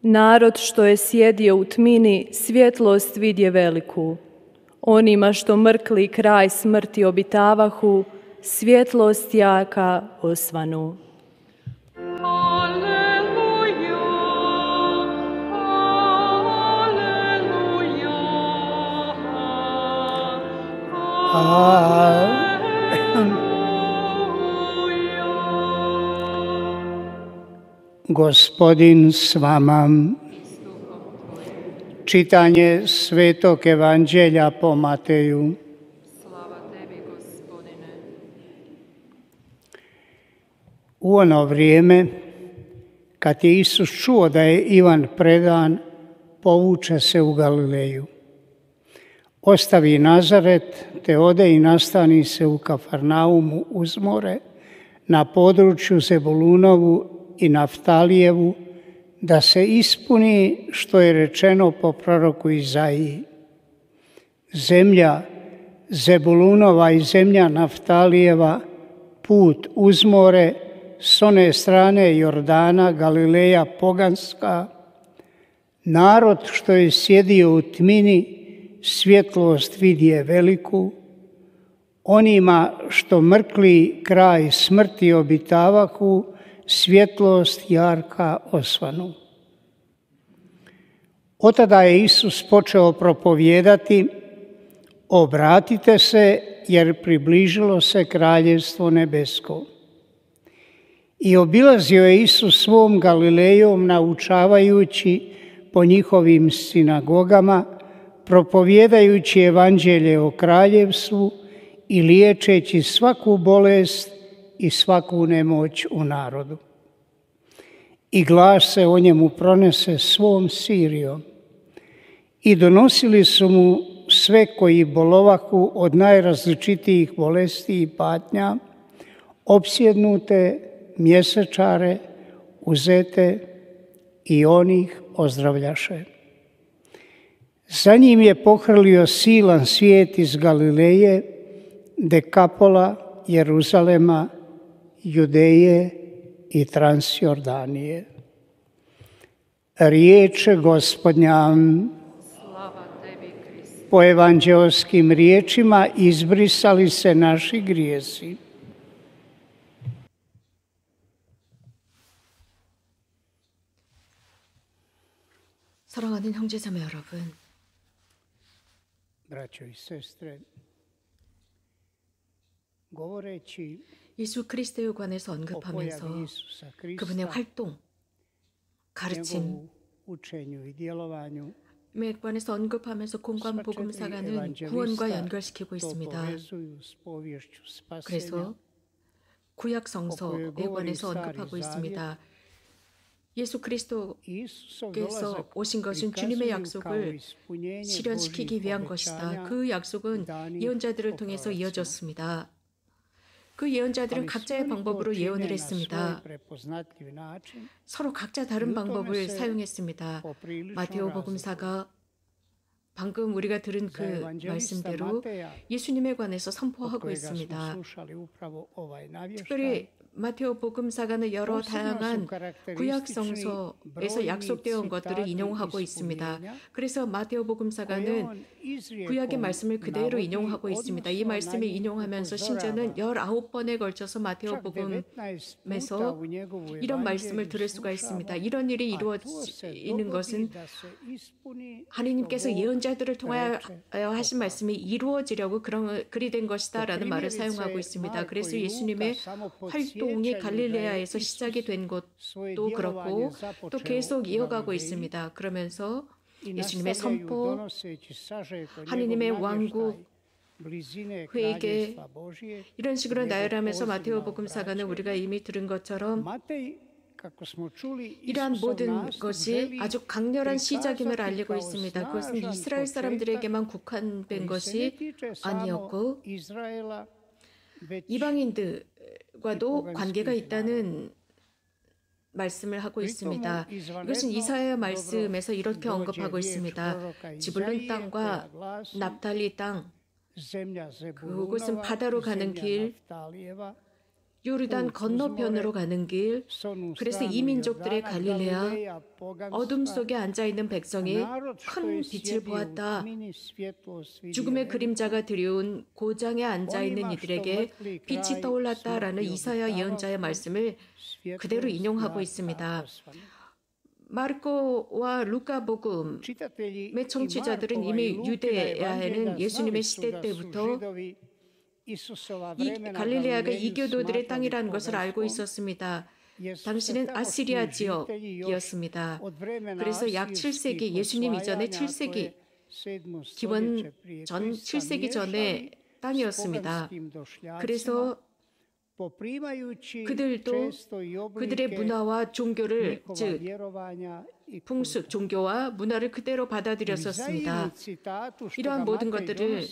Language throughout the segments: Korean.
Narod što je sjedio u tmini, svjetlost vidje veliku. Onima što mrkli kraj smrti obitavahu, svjetlost jaka osvanu. Gospodin s vama. Čitanje Svetog Evanđelja po Mateju. Slava tebi, Gospodine. U ono vrijeme, kad je Isus čuo da je Ivan predan, povuče se u Galileju. Ostavi Nazaret, te ode i nastani se u Kafarnaumu uz more, na području Zebulunovu i Naftalijevu, da se ispuni što je rečeno po proroku Izaiji. Zemlja Zebulunova i zemlja Naftalijeva, put uz more, s one strane Jordana, Galileja poganska, narod što je sjedio u tmini, svjetlost vidje veliku, onima što mrkli kraj smrti obitavahu, svjetlost jarka osvanu. Otada je Isus počeo propovijedati: obratite se, jer približilo se kraljevstvo nebesko. I obilazio je Isus svom Galilejom, naučavajući po njihovim sinagogama, propovijedajući evanđelje o kraljevstvu i liječeći svaku bolest i svaku nemoć u narodu. I glas se o njemu pronese svom Sirijom. I donosili su mu sve koji bolovahu od najrazličitijih bolesti i patnja, opsjednute, mjesečare, uzete, i onih ozdravljaše. Za njim je pohrlio silan svijet iz Galileje, Dekapola, Jeruzalema, Judeje i Transjordanije. Riječ Gospodnja. Slava tebi, Kriste. Po evanđelskim riječima izbrisali se naši grijesi. 사랑하는 형제자매 여러분, Braćo i sestre, govoreći 예수 그리스도에 관해서 o 언급하면서 pojavi Isusa Krista, 그분의 활동, 가르침, njegovu učenju i djelovanju, 에 관해서 언급하면서 공관 복음사가는 구원과 연결시키고 있습니다. povezuju s povješću spasenja. 그래서 구약 성서에 관해서 언급하고 있습니다. 예수 그리스도께서 Isusov dolazak 오신 것은 주님의 약속을 실현시키기 위한 것이다. 그 약속은 예언자들을 통해서 이어졌습니다. 그 예언자들은 각자의 방법으로 예언을 했습니다. 서로 각자 다른 방법을 사용했습니다. 마테오 복음사가 방금 우리가 들은 그 말씀대로 예수님에 관해서 선포하고 있습니다. 특별히 마테오 복음사가는 여러 다양한 구약 성서에서 약속되어 온 것들을 인용하고 있습니다. 그래서 마테오 복음사가는 구약의 말씀을 그대로 인용하고 있습니다. 이 말씀을 인용하면서 심지어는 19번에 걸쳐서 마테오 복음에서 이런 말씀을 들을 수가 있습니다. 이런 일이 이루어지는 것은 하나님께서 예언자들을 통하여 하신 말씀이 이루어지려고 그리 된 것이다 라는 말을 사용하고 있습니다. 그래서 예수님의 활동이 갈릴레아에서 시작이 된 것도 그렇고 또 계속 이어가고 있습니다. 그러면서 예수님의 선포, 하느님의 왕국, 회개, 이런 식으로 나열하면서 마테오 복음사가는 우리가 이미 들은 것처럼 이러한 모든 것이 아주 강렬한 시작임을 알리고 있습니다. 그것은 이스라엘 사람들에게만 국한된 것이 아니었고 이방인들과도 관계가 있다는 말씀을 하고 있습니다. 이것은 이사야 말씀에서 이렇게 언급하고 있습니다. 지불룬 땅과 납달리 땅, 그곳은 바다로 가는 길, 요르단 건너편으로 가는 길, 그래서 이민족들의 갈릴레아, 어둠 속에 앉아있는 백성이 큰 빛을 보았다. 죽음의 그림자가 드리운 고장에 앉아있는 이들에게 빛이 떠올랐다라는 이사야 예언자의 말씀을 그대로 인용하고 있습니다. 마르코와 루카복음의 청취자들은 이미 유대야에는 예수님의 시대 때부터 갈릴레아가 이교도들의 땅이라는 것을 알고 있었습니다. 당시는 아시리아 지역이었습니다. 그래서 약 7세기, 예수님 이전에 7세기, 기원 전 7세기 전의 땅이었습니다. 그래서 그들도 그들의 문화와 종교를, 즉 풍습, 종교와 문화를 그대로 받아들였었습니다. 이러한 모든 것들을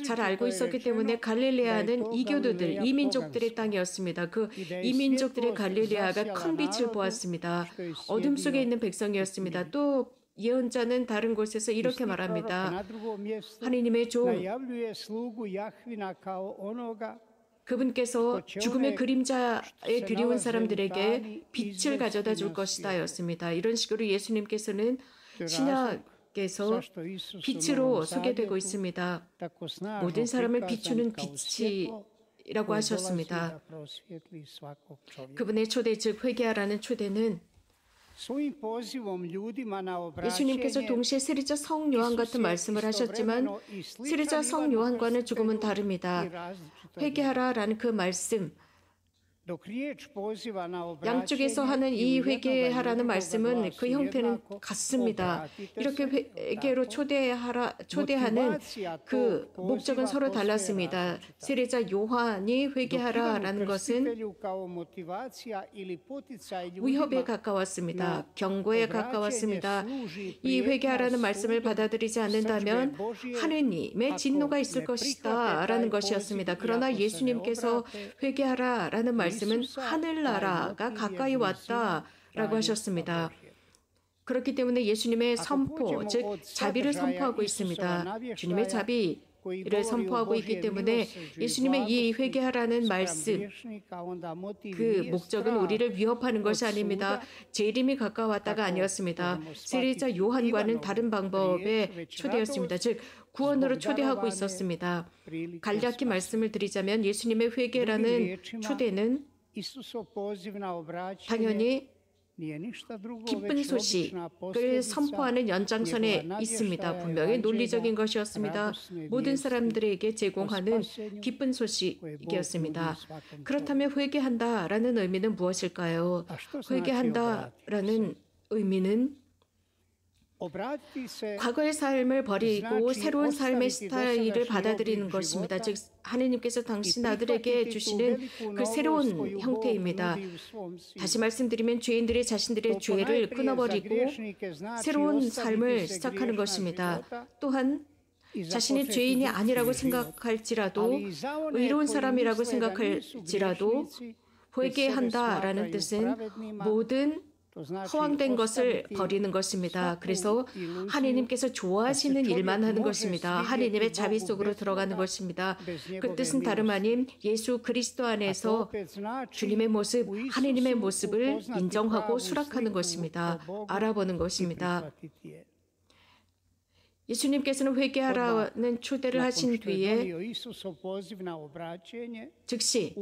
잘 알고 있었기 때문에 갈릴레아는 이교도들, 이민족들의 땅이었습니다. 그 이민족들의 갈릴레아가 큰 빛을 보았습니다. 어둠 속에 있는 백성이었습니다. 또 예언자는 다른 곳에서 이렇게 말합니다. 하느님의 종, 그분께서 죽음의 그림자에 드리운 사람들에게 빛을 가져다 줄 것이다 였습니다. 이런 식으로 예수님께서는 신약에서 빛으로 소개되고 있습니다. 모든 사람을 비추는 빛이라고 하셨습니다. 그분의 초대, 즉 회개하라는 초대는 예수님께서 동시에 세례자 성 요한 같은 말씀을 하셨지만 세례자 성 요한과는 조금은 다릅니다. 회개하라라는 그 말씀, 양쪽에서 하는 이 회개하라는 말씀은 그 형태는 같습니다. 이렇게 회개로 초대하는 그 목적은 서로 달랐습니다. 세례자 요한이 회개하라라는 것은 위협에 가까웠습니다. 경고에 가까웠습니다. 이 회개하라는 말씀을 받아들이지 않는다면 하느님의 진노가 있을 것이다 라는 것이었습니다. 그러나 예수님께서 회개하라라는 말씀은 하늘나라가 가까이 왔다라고 하셨습니다. 그렇기 때문에 예수님의 선포, 즉 자비를 선포하고 있습니다. 주님의 자비를 선포하고 있기 때문에 예수님의 이 회개하라는 말씀, 그 목적은 우리를 위협하는 것이 아닙니다. 재림이 가까웠다가 아니었습니다. 세례자 요한과는 다른 방법의 초대였습니다. 즉 구원으로 초대하고 있었습니다. 간략히 말씀을 드리자면 예수님의 회개라는 초대는 당연히 기쁜 소식을 선포하는 연장선에 있습니다. 분명히 논리적인 것이었습니다. 모든 사람들에게 제공하는 기쁜 소식이었습니다. 그렇다면 회개한다라는 의미는 무엇일까요? 회개한다라는 의미는 과거의 삶을 버리고 새로운 삶의 스타일을 받아들이는 것입니다. 즉 하느님께서 당신 아들에게 주시는 그 새로운 형태입니다. 다시 말씀드리면 죄인들이 자신들의 죄를 끊어버리고 새로운 삶을 시작하는 것입니다. 또한 자신이 죄인이 아니라고 생각할지라도 의로운 사람이라고 생각할지라도 회개한다라는 뜻은 모든 허황된 것을 버리는 것입니다. 그래서 하느님께서 좋아하시는 일만 하는 것입니다. 하느님의 자비 속으로 들어가는 것입니다. 그 뜻은 다름 아닌 예수 그리스도 안에서 주님의 모습, 하느님의 모습을 인정하고 수락하는 것입니다. 알아보는 것입니다. 예수님께서는 회개하라는 초대를 하신 뒤에 즉시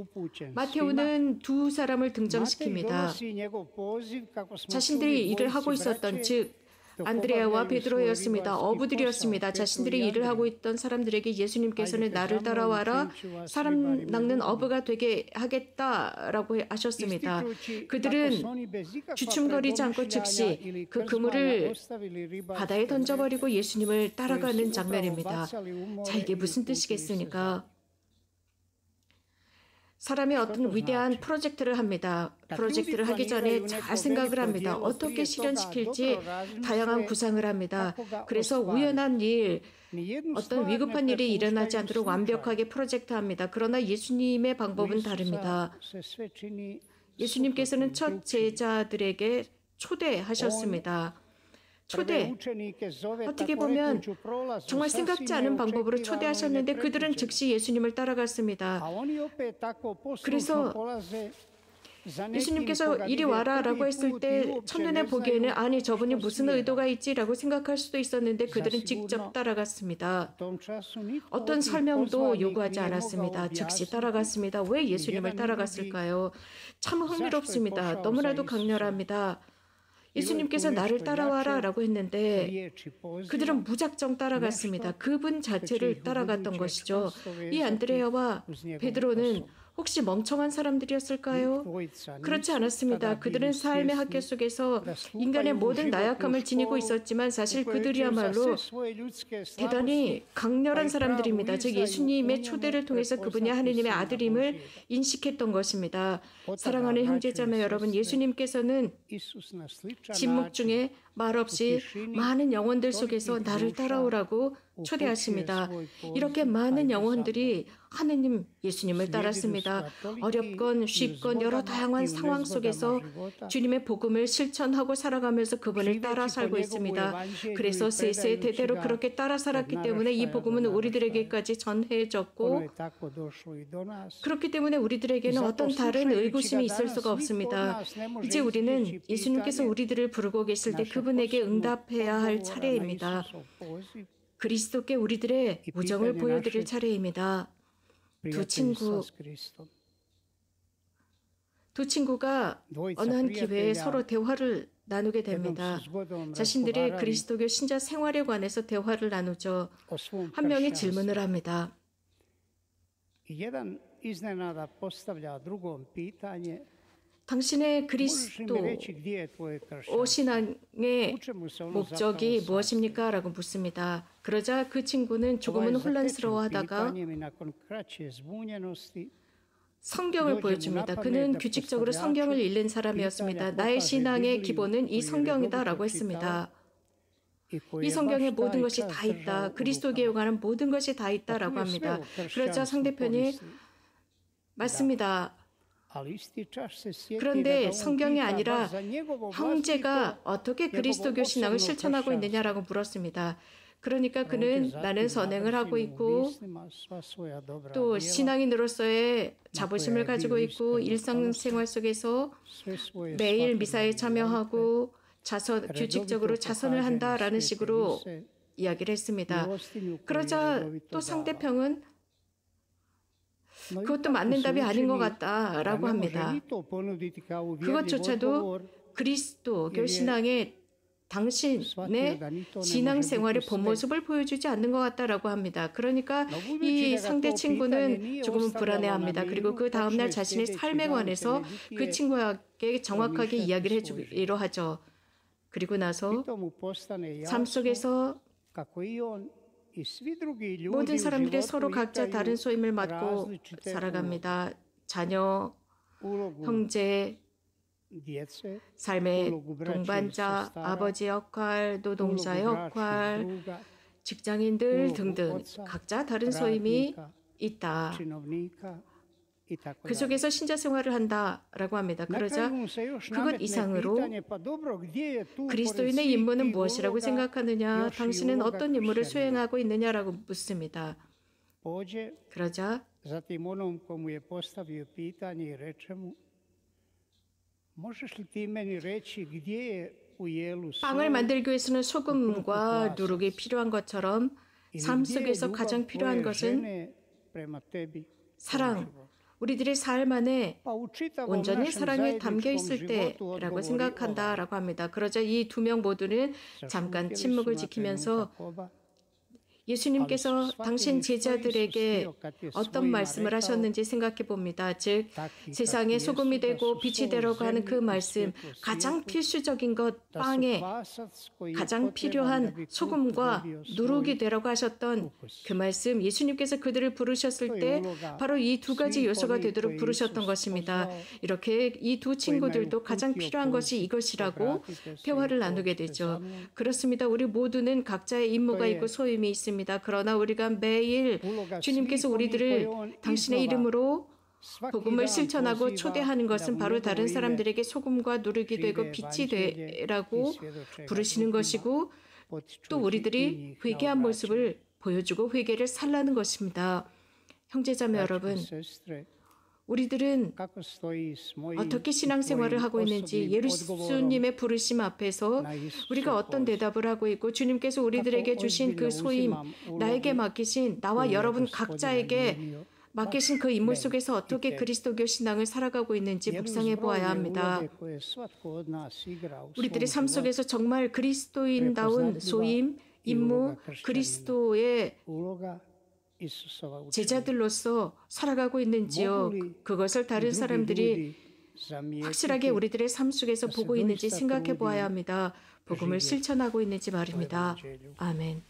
마테오는 두 사람을 등장시킵니다. 자신들이 일을 하고 있었던, 즉 안드레아와 베드로였습니다. 어부들이었습니다. 자신들이 일을 하고 있던 사람들에게 예수님께서는 나를 따라와라, 사람 낚는 어부가 되게 하겠다라고 하셨습니다. 그들은 주춤거리지 않고 즉시 그 그물을 바다에 던져버리고 예수님을 따라가는 장면입니다. 자, 이게 무슨 뜻이겠습니까? 사람이 어떤 위대한 프로젝트를 합니다. 프로젝트를 하기 전에 잘 생각을 합니다. 어떻게 실현시킬지 다양한 구상을 합니다. 그래서 우연한 일, 어떤 위급한 일이 일어나지 않도록 완벽하게 프로젝트합니다. 그러나 예수님의 방법은 다릅니다. 예수님께서는 첫 제자들에게 초대하셨습니다. 초대, 어떻게 보면 정말 생각지 않은 방법으로 초대하셨는데 그들은 즉시 예수님을 따라갔습니다. 그래서 예수님께서 이리 와라 라고 했을 때 첫눈에 보기에는 아니 저분이 무슨 의도가 있지라고 생각할 수도 있었는데 그들은 직접 따라갔습니다. 어떤 설명도 요구하지 않았습니다. 즉시 따라갔습니다. 왜 예수님을 따라갔을까요? 참 흥미롭습니다. 너무나도 강렬합니다. 예수님께서 나를 따라와라 라고 했는데 그들은 무작정 따라갔습니다. 그분 자체를 따라갔던 것이죠. 이 안드레아와 베드로는 혹시 멍청한 사람들이었을까요? 그렇지 않았습니다. 그들은 삶의 학교 속에서 인간의 모든 나약함을 지니고 있었지만 사실 그들이야말로 대단히 강렬한 사람들입니다. 즉 예수님의 초대를 통해서 그분이 하느님의 아들임을 인식했던 것입니다. 사랑하는 형제자매 여러분, 예수님께서는 침묵 중에 말없이 많은 영혼들 속에서 나를 따라오라고 초대하십니다. 이렇게 많은 영혼들이 하느님 예수님을 따랐습니다. 어렵건 쉽건 여러 다양한 상황 속에서 주님의 복음을 실천하고 살아가면서 그분을 따라 살고 있습니다. 그래서 세세 대대로 그렇게 따라 살았기 때문에 이 복음은 우리들에게까지 전해졌고 그렇기 때문에 우리들에게는 어떤 다른 의구심이 있을 수가 없습니다. 이제 우리는 예수님께서 우리들을 부르고 계실 때 그분에게 응답해야 할 차례입니다. 그리스도께 우리들의 우정을 보여드릴 차례입니다. 두 친구가 어느 한 기회에 서로 대화를 나누게 됩니다. 자신들의 그리스도교 신자 생활에 관해서 대화를 나누죠. 한 명이 질문을 합니다. 당신의 그리스도 신앙의 목적이 무엇입니까? 라고 묻습니다. 그러자 그 친구는 조금은 혼란스러워하다가 성경을 보여줍니다. 그는 규칙적으로 성경을 읽는 사람이었습니다. 나의 신앙의 기본은 이 성경이다 라고 했습니다. 이 성경에 모든 것이 다 있다. 그리스도교에 관한 모든 것이 다 있다라고 합니다. 그러자 상대편이 맞습니다. 그런데 성경이 아니라 형제가 어떻게 그리스도교 신앙을 실천하고 있느냐라고 물었습니다. 그러니까 그는 나는 선행을 하고 있고 또 신앙인으로서의 자부심을 가지고 있고 일상생활 속에서 매일 미사에 참여하고 규칙적으로 자선을 한다라는 식으로 이야기를 했습니다. 그러자 또 상대편은 그것도 맞는 답이 아닌 것 같다라고 합니다. 그것조차도 그리스도교 신앙의 당신의 신앙생활의 본 모습을 보여주지 않는 것 같다라고 합니다. 그러니까 이 상대 친구는 조금은 불안해합니다. 그리고 그 다음날 자신의 삶에 관해서 그 친구에게 정확하게 이야기를 해주기로 하죠. 그리고 나서 삶 속에서 모든 사람들이 서로 각자 다른 소임을 맡고 살아갑니다. 자녀, 형제, 삶의 동반자, 아버지 역할, 노동자 역할, 직장인들 등등 각자 다른 소임이 있다. 그 속에서 신자 생활을 한다라고 합니다. 그러자 그것 이상으로 그리스도인의 임무는 무엇이라고 생각하느냐? 당신은 어떤 임무를 수행하고 있느냐라고 묻습니다. 그러자 빵을 만들기 위해서는 소금과 누룩이 필요한 것처럼 삶 속에서 가장 필요한 것은 사랑. 우리들의 삶 안에 온전히 사랑이 담겨 있을 때라고 생각한다라고 합니다. 그러자 이 두 명 모두는 잠깐 침묵을 지키면서 예수님께서 당신 제자들에게 어떤 말씀을 하셨는지 생각해 봅니다. 즉 세상에 소금이 되고 빛이 되려고 하는 그 말씀, 가장 필수적인 것 빵에 가장 필요한 소금과 누룩이 되라고 하셨던 그 말씀, 예수님께서 그들을 부르셨을 때 바로 이 두 가지 요소가 되도록 부르셨던 것입니다. 이렇게 이 두 친구들도 가장 필요한 것이 이것이라고 대화를 나누게 되죠. 그렇습니다. 우리 모두는 각자의 임무가 있고 소임이 있습니다. 그러나 우리가 매일 주님께서 우리들을 당신의 이름으로 복음을 실천하고 초대하는 것은 바로 다른 사람들에게 소금과 누룩이 되고 빛이 되라고 부르시는 것이고 또 우리들이 회개한 모습을 보여주고 회개를 살라는 것입니다. 형제자매 여러분, 우리들은 어떻게 신앙생활을 하고 있는지 예수님의 부르심 앞에서 우리가 어떤 대답을 하고 있고 주님께서 우리들에게 주신 그 소임, 나에게 맡기신 나와 여러분 각자에게 맡기신 그 인물 속에서 어떻게 그리스도교 신앙을 살아가고 있는지 묵상해 보아야 합니다. 우리들의 삶 속에서 정말 그리스도인다운 소임, 임무, 그리스도의 제자들로서 살아가고 있는지요. 그것을 다른 사람들이 확실하게 우리들의 삶 속에서 보고 있는지 생각해 보아야 합니다. 복음을 실천하고 있는지 말입니다. 아멘.